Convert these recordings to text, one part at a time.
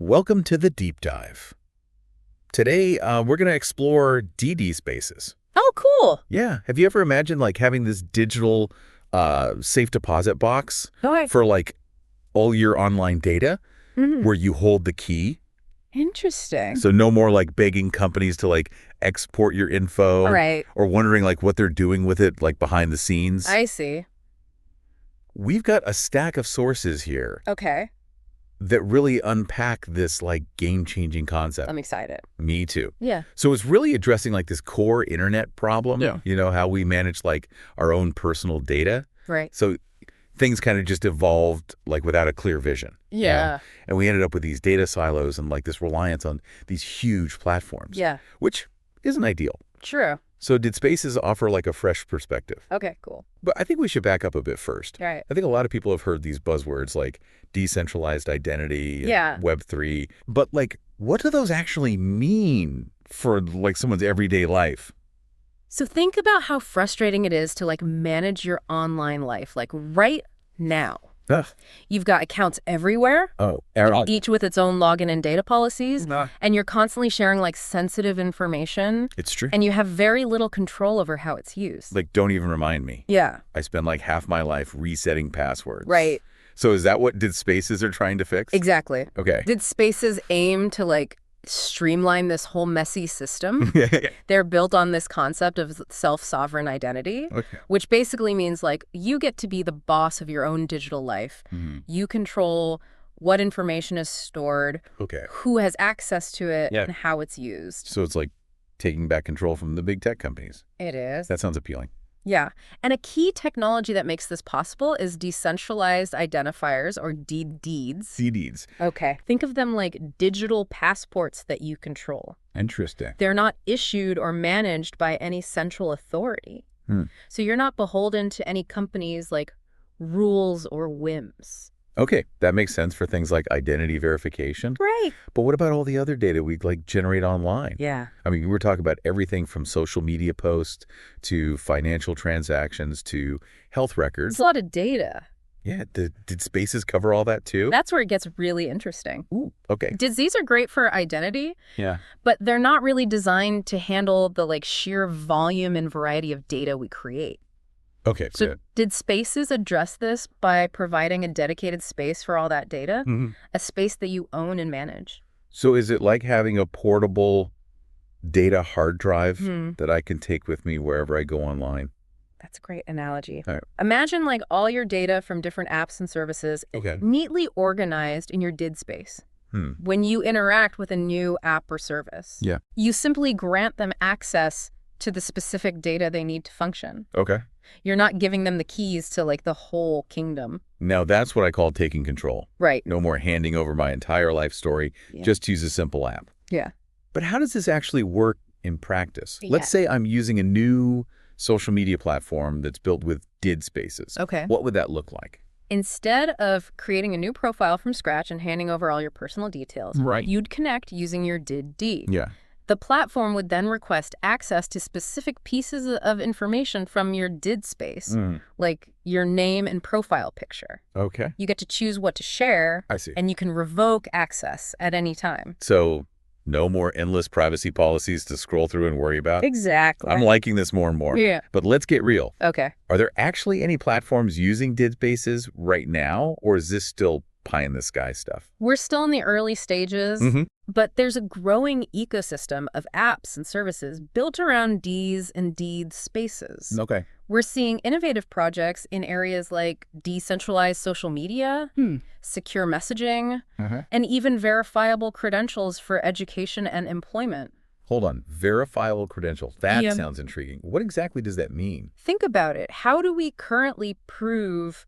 Welcome to the Deep Dive. Today, we're going to explore DD spaces. Oh, cool. Yeah. Have you ever imagined having this digital safe deposit box Okay. for all your online data Mhm. where you hold the key? Interesting. So no more begging companies to export your info Right. or wondering what they're doing with it behind the scenes. I see. We've got a stack of sources here Okay. that really unpack this game-changing concept. I'm excited. Me too. Yeah. So it's really addressing this core internet problem. Yeah. You know, how we manage our own personal data. Right. So things kind of just evolved without a clear vision. Yeah. And we ended up with these data silos and this reliance on these huge platforms. Yeah. Which isn't ideal. True. So did Spaces offer a fresh perspective? Okay, cool. But I think we should back up a bit first. Right. I think a lot of people have heard these buzzwords like decentralized identity, and Yeah. Web3. But what do those actually mean for someone's everyday life? So think about how frustrating it is to manage your online life right now. Ugh. You've got accounts everywhere, Oh, each with its own login and data policies, and you're constantly sharing sensitive information, it's true. and you have very little control over how it's used. Don't even remind me. Yeah. I spend half my life resetting passwords. Right. So is that what Did Spaces are trying to fix? Exactly. Okay. Did Spaces aim to streamline this whole messy system? Yeah. They're built on this concept of self-sovereign identity, Okay. which basically means you get to be the boss of your own digital life. Mm-hmm. You control what information is stored, Okay. who has access to it, Yeah. and how it's used. So it's taking back control from the big tech companies. It is. That sounds appealing. Yeah. And a key technology that makes this possible is decentralized identifiers, or DDIDs. CDs. Okay. Think of them like digital passports that you control. Interesting. They're not issued or managed by any central authority. So you're not beholden to any company's rules or whims. Okay, that makes sense for things like identity verification. Right. But what about all the other data we generate online? Yeah. I mean, we're talking about everything from social media posts to financial transactions to health records. It's a lot of data. Yeah, did Spaces cover all that too? That's where it gets really interesting. Ooh, okay. These are great for identity, Yeah. but they're not really designed to handle the sheer volume and variety of data we create. Okay. So did Spaces address this by providing a dedicated space for all that data? Mm-hmm. A space that you own and manage? So is it like having a portable data hard drive Hmm. that I can take with me wherever I go online? That's a great analogy. All right. Imagine all your data from different apps and services Okay. neatly organized in your DID space. When you interact with a new app or service, Yeah. you simply grant them access to the specific data they need to function. Okay. You're not giving them the keys to the whole kingdom. Now that's what I call taking control. Right. No more handing over my entire life story. Yeah. Just use a simple app. Yeah. But how does this actually work in practice? Yeah. Let's say I'm using a new social media platform that's built with DID spaces. Okay. What would that look like? Instead of creating a new profile from scratch and handing over all your personal details, Right. you'd connect using your DID. Yeah. The platform would then request access to specific pieces of information from your DID space, like your name and profile picture. Okay. You get to choose what to share, I see. and you can revoke access at any time. So no more endless privacy policies to scroll through and worry about? Exactly. I'm liking this more and more. Yeah. But let's get real. Okay. Are there actually any platforms using DID spaces right now, or is this still pie in the sky stuff? We're still in the early stages, but there's a growing ecosystem of apps and services built around Ds and DID spaces. Okay. We're seeing innovative projects in areas like decentralized social media, secure messaging, and even verifiable credentials for education and employment. Hold on. Verifiable credentials. That Yeah. sounds intriguing. What exactly does that mean? Think about it. How do we currently prove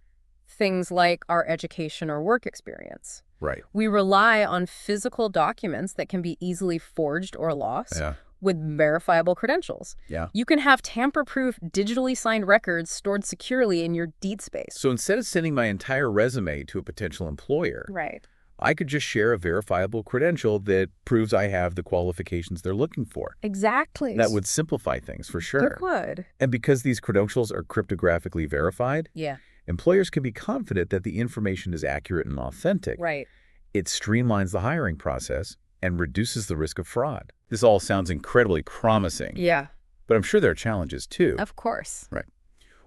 things like our education or work experience? Right. We rely on physical documents that can be easily forged or lost Yeah. with verifiable credentials. Yeah. You can have tamper-proof, digitally signed records stored securely in your DID space. So instead of sending my entire resume to a potential employer, Right. I could just share a verifiable credential that proves I have the qualifications they're looking for. Exactly. That would simplify things for sure. It would. And because these credentials are cryptographically verified, Yeah. employers can be confident that the information is accurate and authentic. Right. It streamlines the hiring process and reduces the risk of fraud. This all sounds incredibly promising. Yeah. But I'm sure there are challenges too. Of course. Right.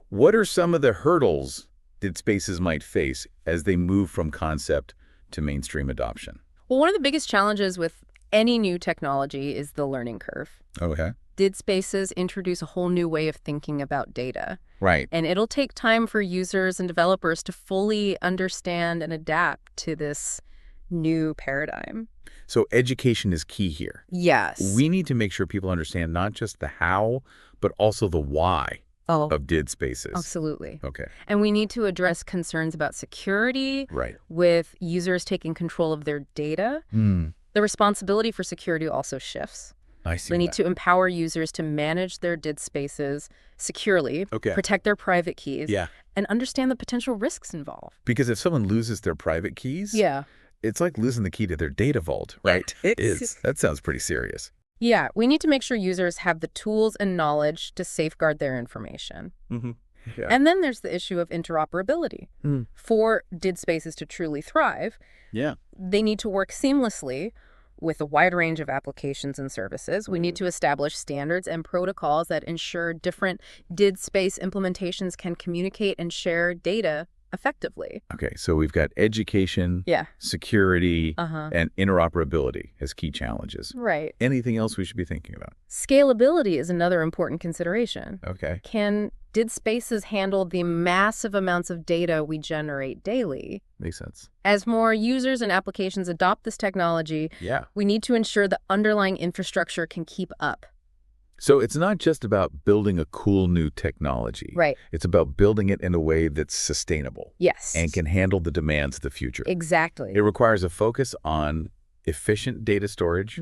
What are some of the hurdles that spaces might face as they move from concept to mainstream adoption? Well, one of the biggest challenges with any new technology is the learning curve. Okay. Did spaces introduce a whole new way of thinking about data? Right. And it'll take time for users and developers to fully understand and adapt to this new paradigm. So education is key here. Yes. We need to make sure people understand not just the how, but also the why of did spaces. Absolutely. Okay. And we need to address concerns about security Right. with users taking control of their data. The responsibility for security also shifts. I see. We need to empower users to manage their did spaces securely, protect their private keys, and understand the potential risks involved. Because if someone loses their private keys, it's like losing the key to their data vault, right? It is. That sounds pretty serious. Yeah, we need to make sure users have the tools and knowledge to safeguard their information. Yeah. And then there's the issue of interoperability. For did spaces to truly thrive, they need to work seamlessly with a wide range of applications and services. We need to establish standards and protocols that ensure different did space implementations can communicate and share data effectively. Okay, so we've got education, security, and interoperability as key challenges. Right. Anything else we should be thinking about? Scalability is another important consideration. Okay. Did spaces handle the massive amounts of data we generate daily? Makes sense. As more users and applications adopt this technology, we need to ensure the underlying infrastructure can keep up. So it's not just about building a cool new technology. Right. It's about building it in a way that's sustainable. Yes. And can handle the demands of the future. Exactly. It requires a focus on efficient data storage,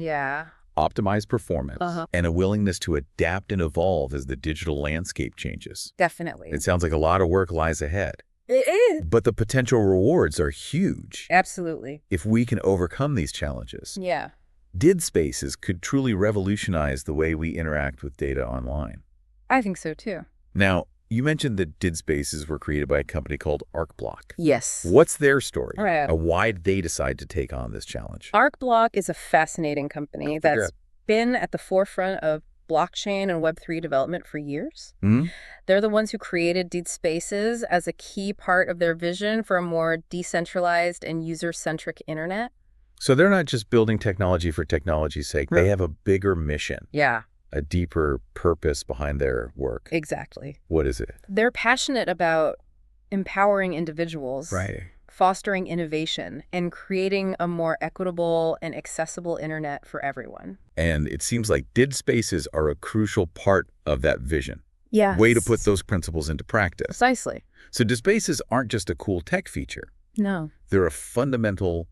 optimized performance, and a willingness to adapt and evolve as the digital landscape changes. Definitely. It sounds like a lot of work lies ahead. It is. But the potential rewards are huge. Absolutely. If we can overcome these challenges. Yeah. Did spaces could truly revolutionize the way we interact with data online. I think so too. Now, you mentioned that did spaces were created by a company called ArcBlock. Yes. What's their story? Right. Why did they decide to take on this challenge? ArcBlock is a fascinating company that's been at the forefront of blockchain and Web3 development for years. They're the ones who created did spaces as a key part of their vision for a more decentralized and user-centric internet. So they're not just building technology for technology's sake. They have a bigger mission. Yeah. A deeper purpose behind their work. Exactly. What is it? They're passionate about empowering individuals, fostering innovation, and creating a more equitable and accessible internet for everyone. And it seems like did spaces are a crucial part of that vision. Yes. Way to put those principles into practice. Precisely. So did spaces aren't just a cool tech feature. No. They're a fundamental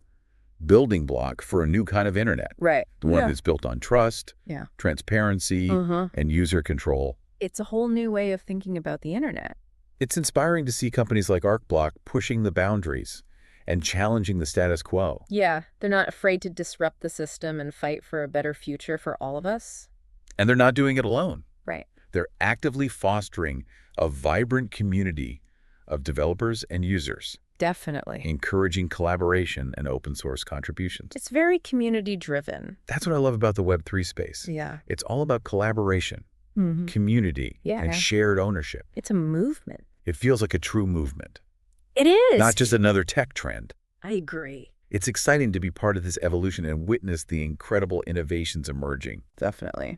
building block for a new kind of internet. Right. The one that's built on trust, transparency, and user control. It's a whole new way of thinking about the internet. It's inspiring to see companies like ArcBlock pushing the boundaries and challenging the status quo. Yeah, they're not afraid to disrupt the system and fight for a better future for all of us. And they're not doing it alone. Right. They're actively fostering a vibrant community of developers and users. Definitely. Encouraging collaboration and open source contributions. It's very community driven. That's what I love about the Web3 space. Yeah. It's all about collaboration, community, and shared ownership. It's a movement. It feels like a true movement. It is. Not just another tech trend. I agree. It's exciting to be part of this evolution and witness the incredible innovations emerging. Definitely.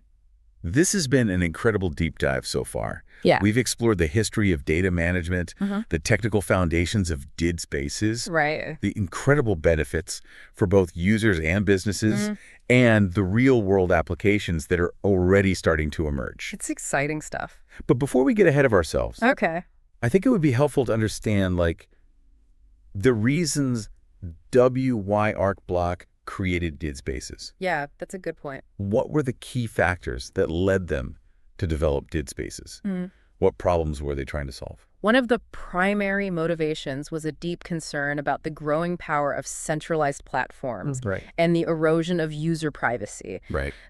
This has been an incredible deep dive so far. Yeah. We've explored the history of data management, the technical foundations of did spaces, the incredible benefits for both users and businesses, and the real-world applications that are already starting to emerge. It's exciting stuff. But before we get ahead of ourselves, I think it would be helpful to understand, the reasons why ArcBlock created did spaces. Yeah, that's a good point. What were the key factors that led them to develop did spaces? What problems were they trying to solve? One of the primary motivations was a deep concern about the growing power of centralized platforms and the erosion of user privacy.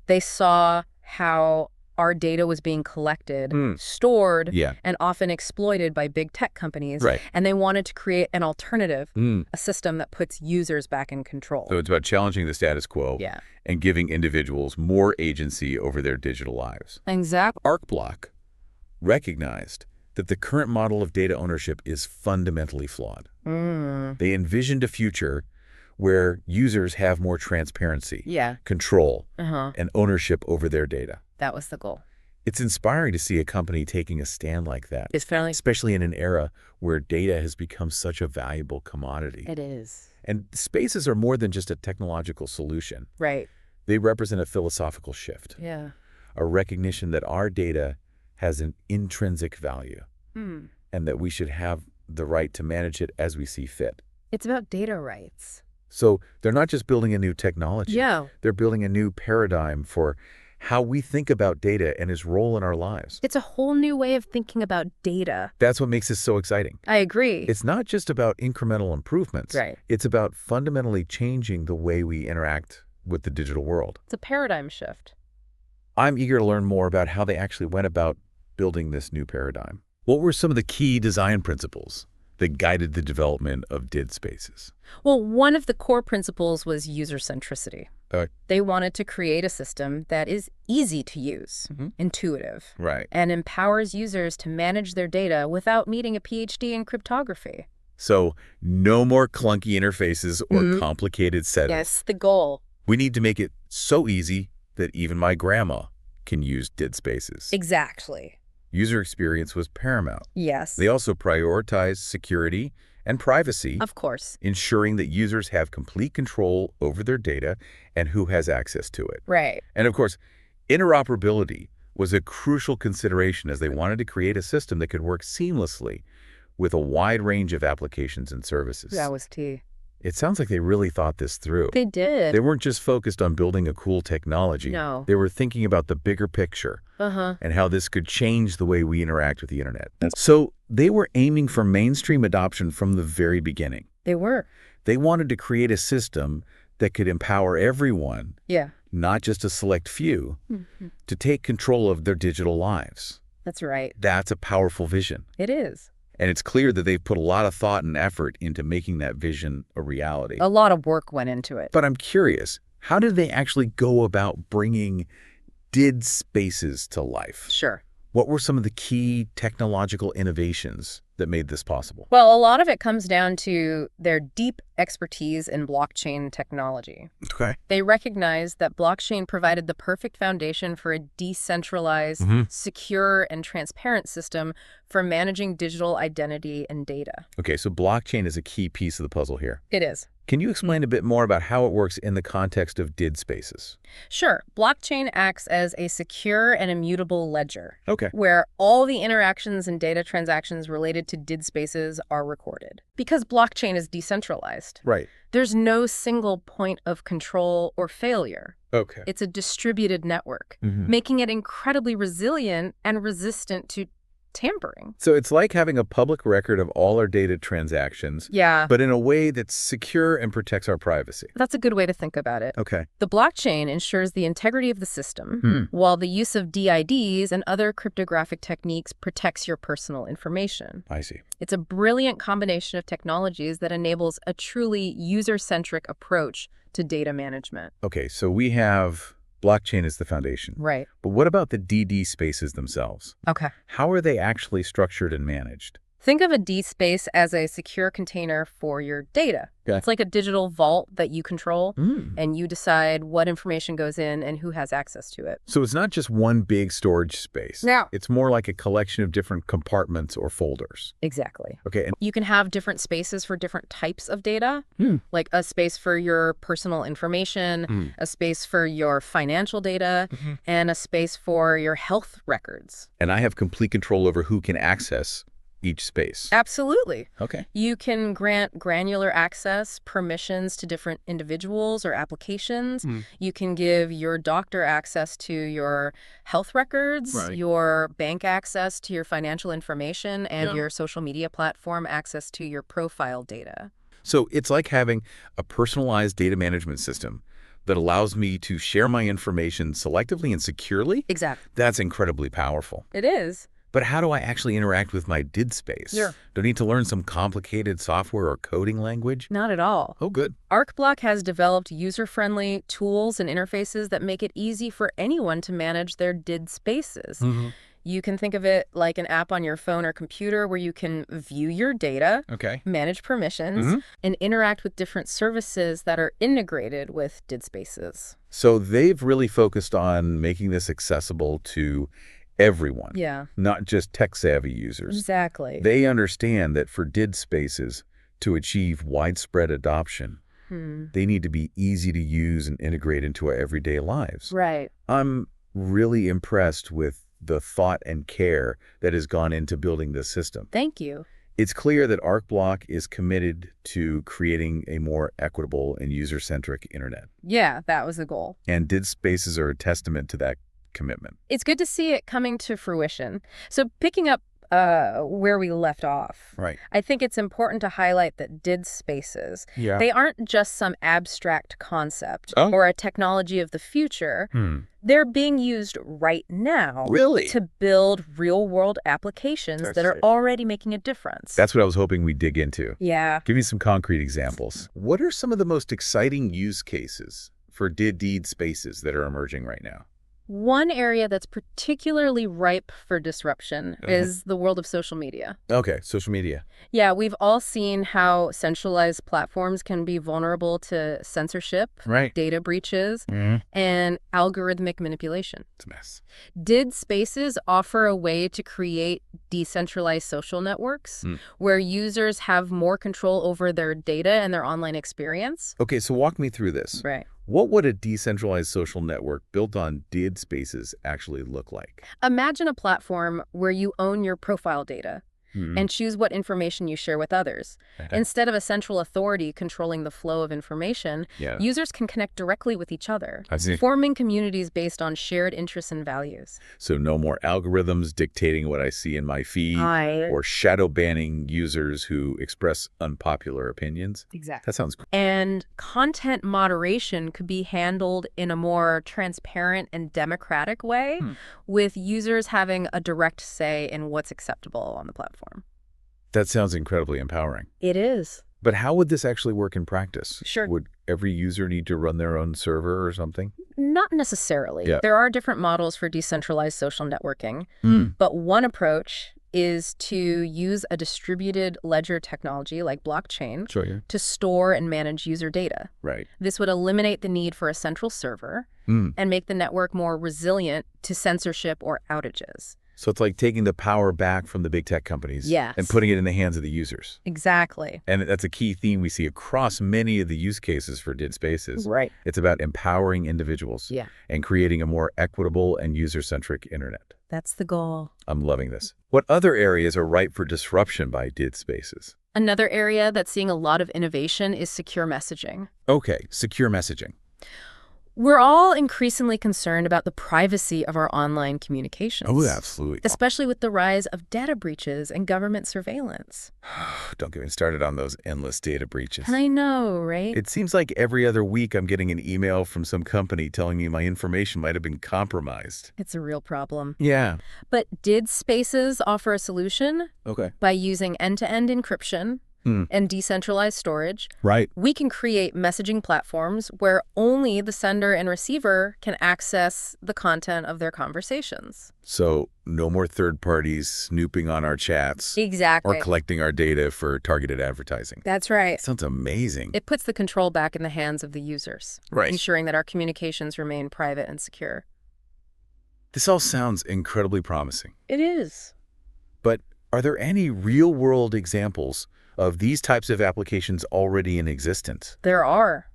They saw how our data was being collected, stored, and often exploited by big tech companies. Right. And they wanted to create an alternative, a system that puts users back in control. So it's about challenging the status quo and giving individuals more agency over their digital lives. Exactly. ArcBlock recognized that the current model of data ownership is fundamentally flawed. They envisioned a future where users have more transparency, control, and ownership over their data. That was the goal. It's inspiring to see a company taking a stand like that, especially in an era where data has become such a valuable commodity. It is. And spaces are more than just a technological solution. Right. They represent a philosophical shift, a recognition that our data has an intrinsic value and that we should have the right to manage it as we see fit. It's about data rights. So they're not just building a new technology. They're building a new paradigm for how we think about data and its role in our lives. It's a whole new way of thinking about data. That's what makes this so exciting. I agree. It's not just about incremental improvements. It's about fundamentally changing the way we interact with the digital world. It's a paradigm shift. I'm eager to learn more about how they actually went about building this new paradigm. What were some of the key design principles that guided the development of DID spaces? Well, one of the core principles was user-centricity. They wanted to create a system that is easy to use, intuitive, and empowers users to manage their data without needing a PhD in cryptography. So no more clunky interfaces or complicated settings. Yes, the goal. We need to make it so easy that even my grandma can use DID spaces. Exactly. User experience was paramount. Yes. They also prioritized security and privacy. Of course. Ensuring that users have complete control over their data and who has access to it. Right. And of course, interoperability was a crucial consideration as they wanted to create a system that could work seamlessly with a wide range of applications and services. That was key. It sounds like they really thought this through. They did. They weren't just focused on building a cool technology. No. They were thinking about the bigger picture and how this could change the way we interact with the internet. So they were aiming for mainstream adoption from the very beginning. They were. They wanted to create a system that could empower everyone, not just a select few, to take control of their digital lives. That's right. That's a powerful vision. It is. And it's clear that they've put a lot of thought and effort into making that vision a reality. A lot of work went into it. But I'm curious, how did they actually go about bringing DID spaces to life? Sure. What were some of the key technological innovations that made this possible? Well, a lot of it comes down to their deep expertise in blockchain technology. Okay. They recognized that blockchain provided the perfect foundation for a decentralized, secure, and transparent system for managing digital identity and data. Okay, so blockchain is a key piece of the puzzle here. It is. Can you explain a bit more about how it works in the context of DID spaces? Sure. Blockchain acts as a secure and immutable ledger. Okay. Where all the interactions and data transactions related to DID spaces are recorded. Because blockchain is decentralized. Right. There's no single point of control or failure. Okay. It's a distributed network, making it incredibly resilient and resistant to tampering. So it's like having a public record of all our data transactions, but in a way that's secure and protects our privacy. That's a good way to think about it. Okay. The blockchain ensures the integrity of the system, while the use of DIDs and other cryptographic techniques protects your personal information. I see. It's a brilliant combination of technologies that enables a truly user-centric approach to data management. Okay, so we have blockchain as the foundation. Right. But what about the DD spaces themselves? Okay. How are they actually structured and managed? Think of a D space as a secure container for your data. Okay. It's like a digital vault that you control, and you decide what information goes in and who has access to it. So it's not just one big storage space. No. It's more like a collection of different compartments or folders. Exactly. Okay. And you can have different spaces for different types of data, like a space for your personal information, a space for your financial data, and a space for your health records. And I have complete control over who can access each space. Absolutely. Okay. You can grant granular access, permissions to different individuals or applications. You can give your doctor access to your health records, your bank access to your financial information, and your social media platform access to your profile data. So it's like having a personalized data management system that allows me to share my information selectively and securely? Exactly. That's incredibly powerful. It is. But how do I actually interact with my did space? Sure. Do I need to learn some complicated software or coding language? Not at all. Oh, good. ArcBlock has developed user-friendly tools and interfaces that make it easy for anyone to manage their did spaces. You can think of it like an app on your phone or computer where you can view your data, manage permissions, and interact with different services that are integrated with did spaces. So they've really focused on making this accessible to everyone, not just tech-savvy users. Exactly. They understand that for did spaces to achieve widespread adoption, they need to be easy to use and integrate into our everyday lives. Right. I'm really impressed with the thought and care that has gone into building this system. Thank you. It's clear that ArcBlock is committed to creating a more equitable and user-centric internet. Yeah, that was the goal. And did spaces are a testament to that commitment. It's good to see it coming to fruition. So picking up where we left off, I think it's important to highlight that did spaces, they aren't just some abstract concept or a technology of the future. They're being used right now to build real-world applications that are already making a difference. That's what I was hoping we'd dig into. Yeah. Give me some concrete examples. What are some of the most exciting use cases for did spaces that are emerging right now? One area that's particularly ripe for disruption is the world of social media. Okay, social media. Yeah, we've all seen how centralized platforms can be vulnerable to censorship, data breaches, and algorithmic manipulation. It's a mess. Did spaces offer a way to create decentralized social networks where users have more control over their data and their online experience? Okay, so walk me through this. What would a decentralized social network built on did spaces actually look like? Imagine a platform where you own your profile data and choose what information you share with others. Instead of a central authority controlling the flow of information, users can connect directly with each other, forming communities based on shared interests and values. So no more algorithms dictating what I see in my feed or shadow banning users who express unpopular opinions? Exactly. That sounds great. And content moderation could be handled in a more transparent and democratic way, with users having a direct say in what's acceptable on the platform. That sounds incredibly empowering. It is. But how would this actually work in practice? Sure. Would every user need to run their own server or something? Not necessarily. There are different models for decentralized social networking, but one approach is to use a distributed ledger technology like blockchain to store and manage user data. This would eliminate the need for a central server and make the network more resilient to censorship or outages. So it's like taking the power back from the big tech companies and putting it in the hands of the users. Exactly. And that's a key theme we see across many of the use cases for did spaces. It's about empowering individuals and creating a more equitable and user-centric internet. That's the goal. I'm loving this. What other areas are ripe for disruption by did spaces? Another area that's seeing a lot of innovation is secure messaging. Okay, secure messaging. We're all increasingly concerned about the privacy of our online communications. Oh, absolutely. Especially with the rise of data breaches and government surveillance. Don't get me started on those endless data breaches. I know, right? It seems like every other week I'm getting an email from some company telling me my information might have been compromised. It's a real problem. Yeah. But did spaces offer a solution? By using end-to-end encryption and decentralized storage, we can create messaging platforms where only the sender and receiver can access the content of their conversations. So no more third parties snooping on our chats. Exactly. Or collecting our data for targeted advertising. That's right. Sounds amazing. It puts the control back in the hands of the users, ensuring that our communications remain private and secure. This all sounds incredibly promising. It is. But are there any real-world examples of these types of applications already in existence? There are.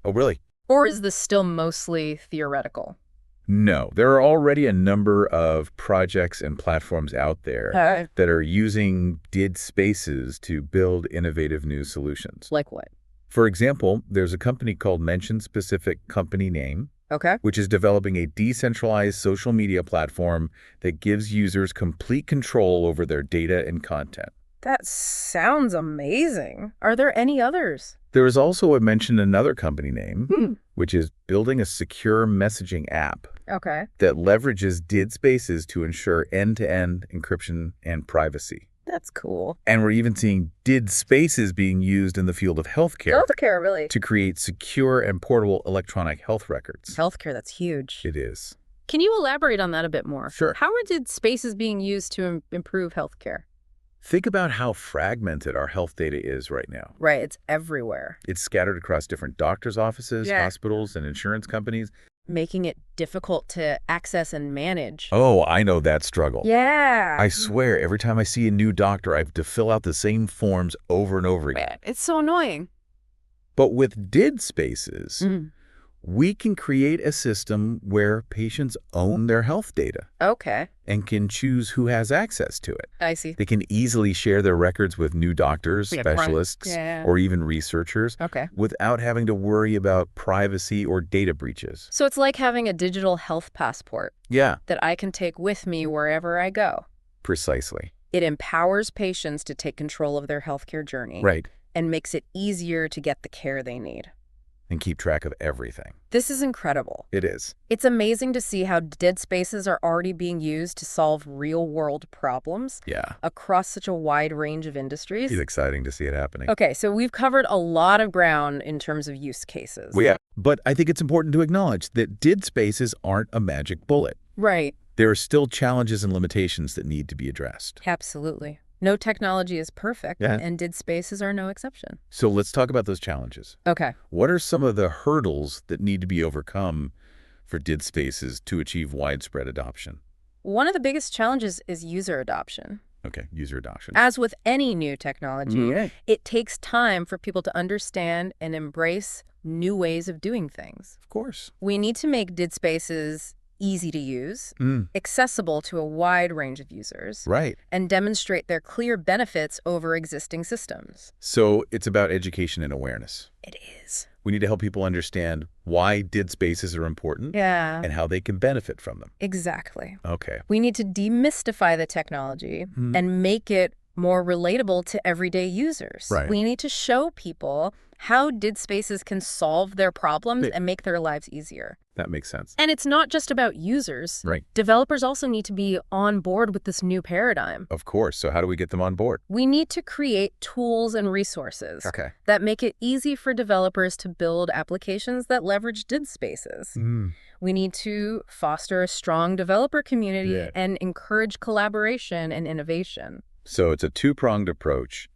Oh, really? Or is this still mostly theoretical? No, there are already a number of projects and platforms out there that are using did spaces to build innovative new solutions. Like what? For example, there's a company called Mention Specific Company Name, which is developing a decentralized social media platform that gives users complete control over their data and content. That sounds amazing. Are there any others? There was also a mention another company name, which is building a secure messaging app that leverages DID spaces to ensure end-to-end encryption and privacy. That's cool. And we're even seeing DID spaces being used in the field of healthcare. Healthcare, really? To create secure and portable electronic health records. Healthcare, that's huge. It is. Can you elaborate on that a bit more? Sure. How are DID spaces being used to improve healthcare? Think about how fragmented our health data is right now. Right, it's everywhere. It's scattered across different doctors' offices, hospitals, and insurance companies. Making it difficult to access and manage. Oh, I know that struggle. Yeah. I swear, every time I see a new doctor, I have to fill out the same forms over and over again. It's so annoying. But with DID spaces, we can create a system where patients own their health data. Okay. And can choose who has access to it. I see. They can easily share their records with new doctors, specialists, or even researchers without having to worry about privacy or data breaches. So it's like having a digital health passport. Yeah. That I can take with me wherever I go. Precisely. It empowers patients to take control of their healthcare journey. Right. And makes it easier to get the care they need. And keep track of everything. This is incredible. It is. It's amazing to see how DID spaces are already being used to solve real-world problems across such a wide range of industries. It's exciting to see it happening. Okay, so we've covered a lot of ground in terms of use cases. Well, yeah, but I think it's important to acknowledge that DID spaces aren't a magic bullet. Right. There are still challenges and limitations that need to be addressed. Absolutely. No technology is perfect, and DID spaces are no exception. So let's talk about those challenges. Okay. What are some of the hurdles that need to be overcome for DID spaces to achieve widespread adoption? One of the biggest challenges is user adoption. Okay, user adoption. As with any new technology, it takes time for people to understand and embrace new ways of doing things. Of course. We need to make DID spaces easy to use, accessible to a wide range of users, and demonstrate their clear benefits over existing systems. So it's about education and awareness. It is. We need to help people understand why DID spaces are important and how they can benefit from them. Exactly. Okay. We need to demystify the technology and make it more relatable to everyday users. Right. We need to show people how DID spaces can solve their problems and make their lives easier. That makes sense. And it's not just about users. Right. Developers also need to be on board with this new paradigm. Of course. So how do we get them on board? We need to create tools and resources that make it easy for developers to build applications that leverage DID spaces. We need to foster a strong developer community and encourage collaboration and innovation. So it's a two-pronged approach,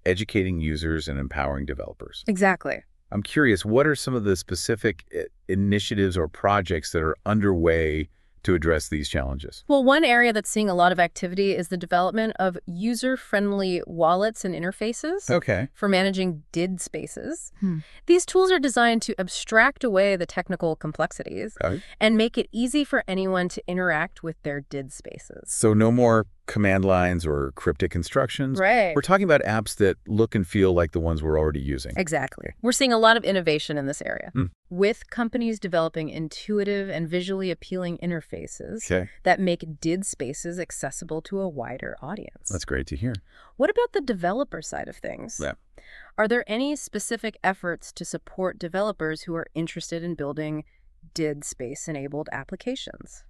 educating users and empowering developers. Exactly. I'm curious, what are some of the specific initiatives or projects that are underway to address these challenges? Well, one area that's seeing a lot of activity is the development of user-friendly wallets and interfaces for managing DID spaces. These tools are designed to abstract away the technical complexities and make it easy for anyone to interact with their DID spaces. So no more command lines or cryptic instructions. Right. We're talking about apps that look and feel like the ones we're already using. Exactly. We're seeing a lot of innovation in this area, with companies developing intuitive and visually appealing interfaces that make DID spaces accessible to a wider audience. That's great to hear. What about the developer side of things? Are there any specific efforts to support developers who are interested in building DID space-enabled applications?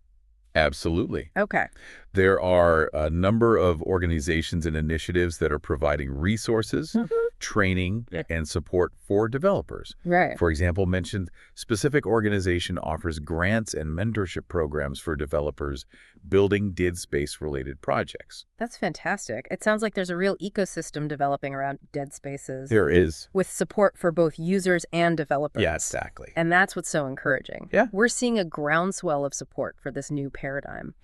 Absolutely. Okay. There are a number of organizations and initiatives that are providing resources, training, and support for developers. Right. For example, mentioned specific organization offers grants and mentorship programs for developers building DID space-related projects. That's fantastic. It sounds like there's a real ecosystem developing around DID spaces. There is. With support for both users and developers. Yeah, exactly. And that's what's so encouraging. Yeah. We're seeing a groundswell of support for this new paradigm.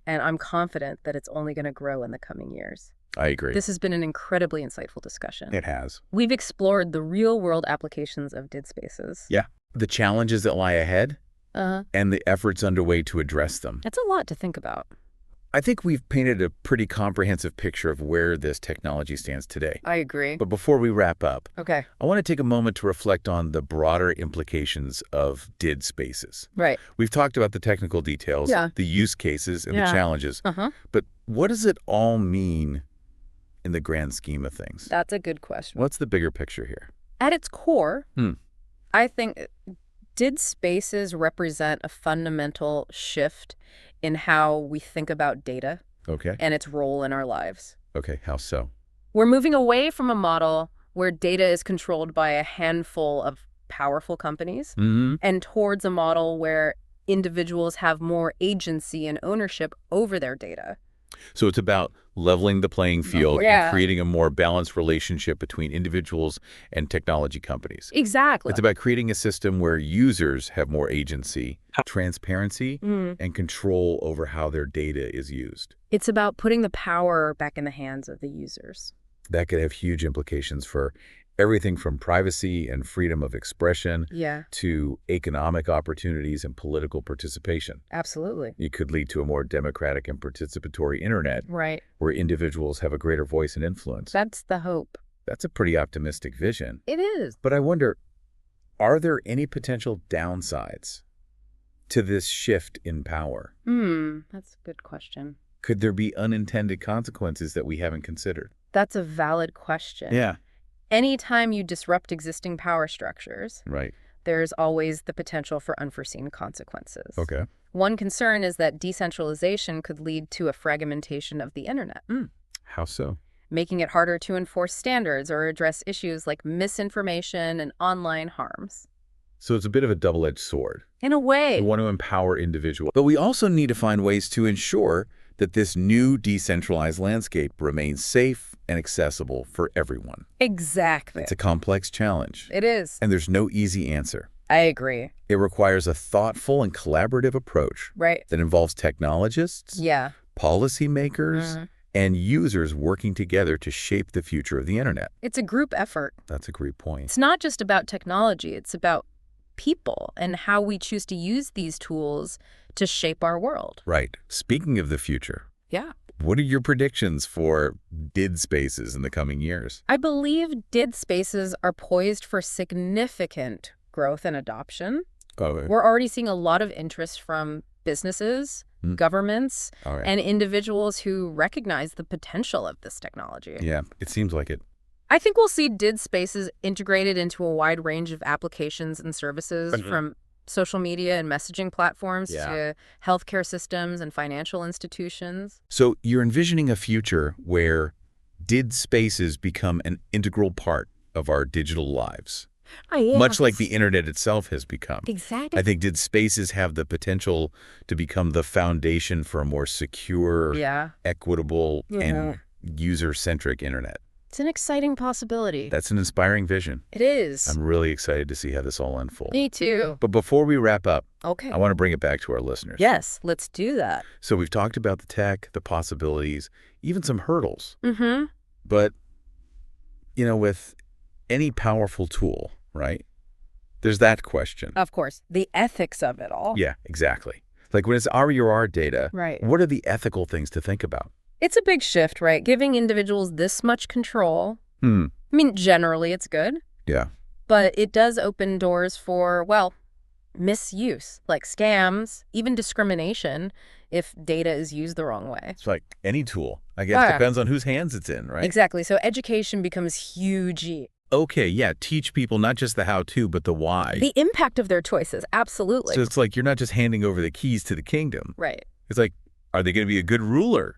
And I'm confident that it's only going to grow in the coming years. I agree. This has been an incredibly insightful discussion. It has. We've explored the real-world applications of DID spaces. Yeah. The challenges that lie ahead and the efforts underway to address them. That's a lot to think about. I think we've painted a pretty comprehensive picture of where this technology stands today. I agree. But before we wrap up, I want to take a moment to reflect on the broader implications of DID spaces. Right. We've talked about the technical details, the use cases, and the challenges. But what does it all mean in the grand scheme of things? That's a good question. What's the bigger picture here? At its core, I think did spaces represent a fundamental shift in how we think about data and its role in our lives. Okay, how so? We're moving away from a model where data is controlled by a handful of powerful companies and towards a model where individuals have more agency and ownership over their data. So it's about leveling the playing field and creating a more balanced relationship between individuals and technology companies. Exactly. It's about creating a system where users have more agency, transparency, and control over how their data is used. It's about putting the power back in the hands of the users. That could have huge implications for everything from privacy and freedom of expression to economic opportunities and political participation. Absolutely. It could lead to a more democratic and participatory internet where individuals have a greater voice and influence. That's the hope. That's a pretty optimistic vision. It is. But I wonder, are there any potential downsides to this shift in power? That's a good question. Could there be unintended consequences that we haven't considered? That's a valid question. Yeah. Anytime you disrupt existing power structures, there's always the potential for unforeseen consequences. Okay. One concern is that decentralization could lead to a fragmentation of the internet. How so? Making it harder to enforce standards or address issues like misinformation and online harms. So it's a bit of a double-edged sword. In a way. We want to empower individuals. But we also need to find ways to ensure that this new decentralized landscape remains safe and accessible for everyone. Exactly. It's a complex challenge. It is. And there's no easy answer. I agree. It requires a thoughtful and collaborative approach that involves technologists, policymakers, and users working together to shape the future of the internet. It's a group effort. That's a great point. It's not just about technology. It's about people and how we choose to use these tools to shape our world. Right. Speaking of the future. Yeah. What are your predictions for DID spaces in the coming years? I believe DID spaces are poised for significant growth and adoption. We're already seeing a lot of interest from businesses, governments, and individuals who recognize the potential of this technology. Yeah, it seems like it. I think we'll see DID spaces integrated into a wide range of applications and services from social media and messaging platforms to healthcare systems and financial institutions. So you're envisioning a future where DID spaces become an integral part of our digital lives. Much like the internet itself has become. Exactly. I think DID spaces have the potential to become the foundation for a more secure, equitable, and user-centric internet. It's an exciting possibility. That's an inspiring vision. It is. I'm really excited to see how this all unfolds. Me too. But before we wrap up, I want to bring it back to our listeners. Yes, let's do that. So we've talked about the tech, the possibilities, even some hurdles. But, with any powerful tool, right? There's that question. Of course. The ethics of it all. Yeah, exactly. Like when it's our data, what are the ethical things to think about? It's a big shift, right? Giving individuals this much control. I mean, generally it's good. Yeah. But it does open doors for, misuse, like scams, even discrimination if data is used the wrong way. It's like any tool. I guess depends on whose hands it's in, right? Exactly. So education becomes huge. Okay, yeah, teach people not just the how-to, but the why. The impact of their choices, absolutely. So it's like you're not just handing over the keys to the kingdom. Right. It's like, are they going to be a good ruler,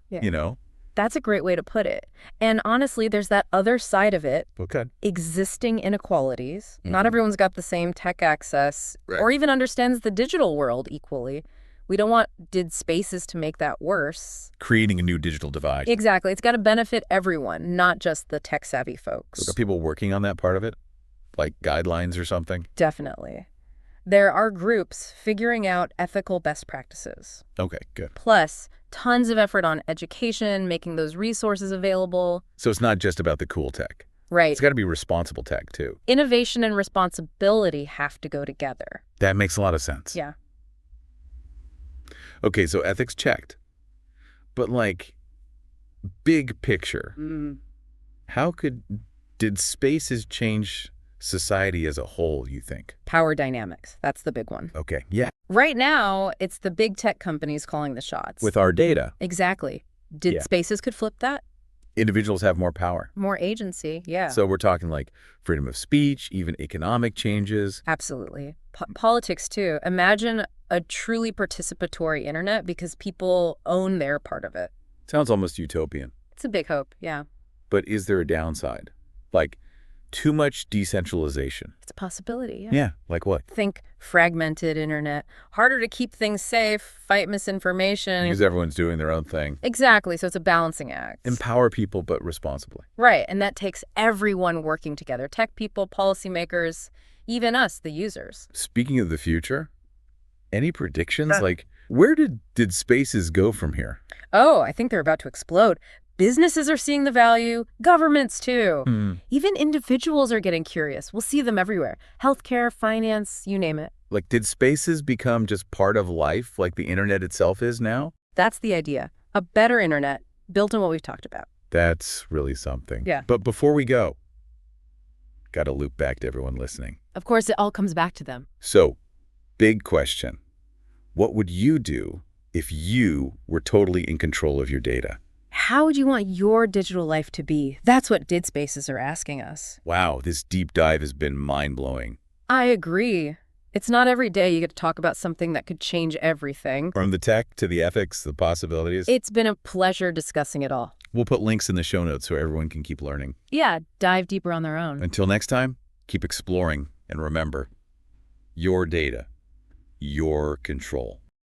That's a great way to put it. And honestly, there's that other side of it. Okay. Existing inequalities. Not everyone's got the same tech access or even understands the digital world equally. We don't want DID spaces to make that worse. Creating a new digital divide. Exactly. It's got to benefit everyone, not just the tech-savvy folks. Are people working on that part of it? Like guidelines or something? Definitely. There are groups figuring out ethical best practices. Okay, good. Plus, tons of effort on education, making those resources available. So it's not just about the cool tech. Right. It's got to be responsible tech, too. Innovation and responsibility have to go together. That makes a lot of sense. Yeah. Okay, so ethics checked. But big picture, how did spaces change society as a whole, you think? Power dynamics. That's the big one. Okay, yeah. Right now, it's the big tech companies calling the shots. With our data. Exactly. DID spaces could flip that? individuals have more power. More agency, yeah. So we're talking like freedom of speech, even economic changes. Absolutely. Politics, too. Imagine a truly participatory internet because people own their part of it. Sounds almost utopian. It's a big hope, yeah. But is there a downside? Like too much decentralization? It's a possibility, yeah. Yeah, like what? Think fragmented internet. Harder to keep things safe, fight misinformation. Because everyone's doing their own thing. Exactly, so it's a balancing act. Empower people, but responsibly. Right, and that takes everyone working together. Tech people, policymakers, even us, the users. Speaking of the future, any predictions? Like, where did spaces go from here? Oh, I think they're about to explode. Businesses are seeing the value, governments too. Even individuals are getting curious. We'll see them everywhere. Healthcare, finance, you name it. Like, did spaces become just part of life like the internet itself is now? That's the idea. A better internet built on what we've talked about. That's really something. Yeah. But before we go, got to loop back to everyone listening. Of course, it all comes back to them. So, big question. What would you do if you were totally in control of your data? How would you want your digital life to be? That's what Did Spaces are asking us. Wow, this deep dive has been mind-blowing. I agree. It's not every day you get to talk about something that could change everything. From the tech to the ethics, the possibilities. It's been a pleasure discussing it all. We'll put links in the show notes so everyone can keep learning. Yeah, dive deeper on their own. Until next time, keep exploring and remember, your data, your control.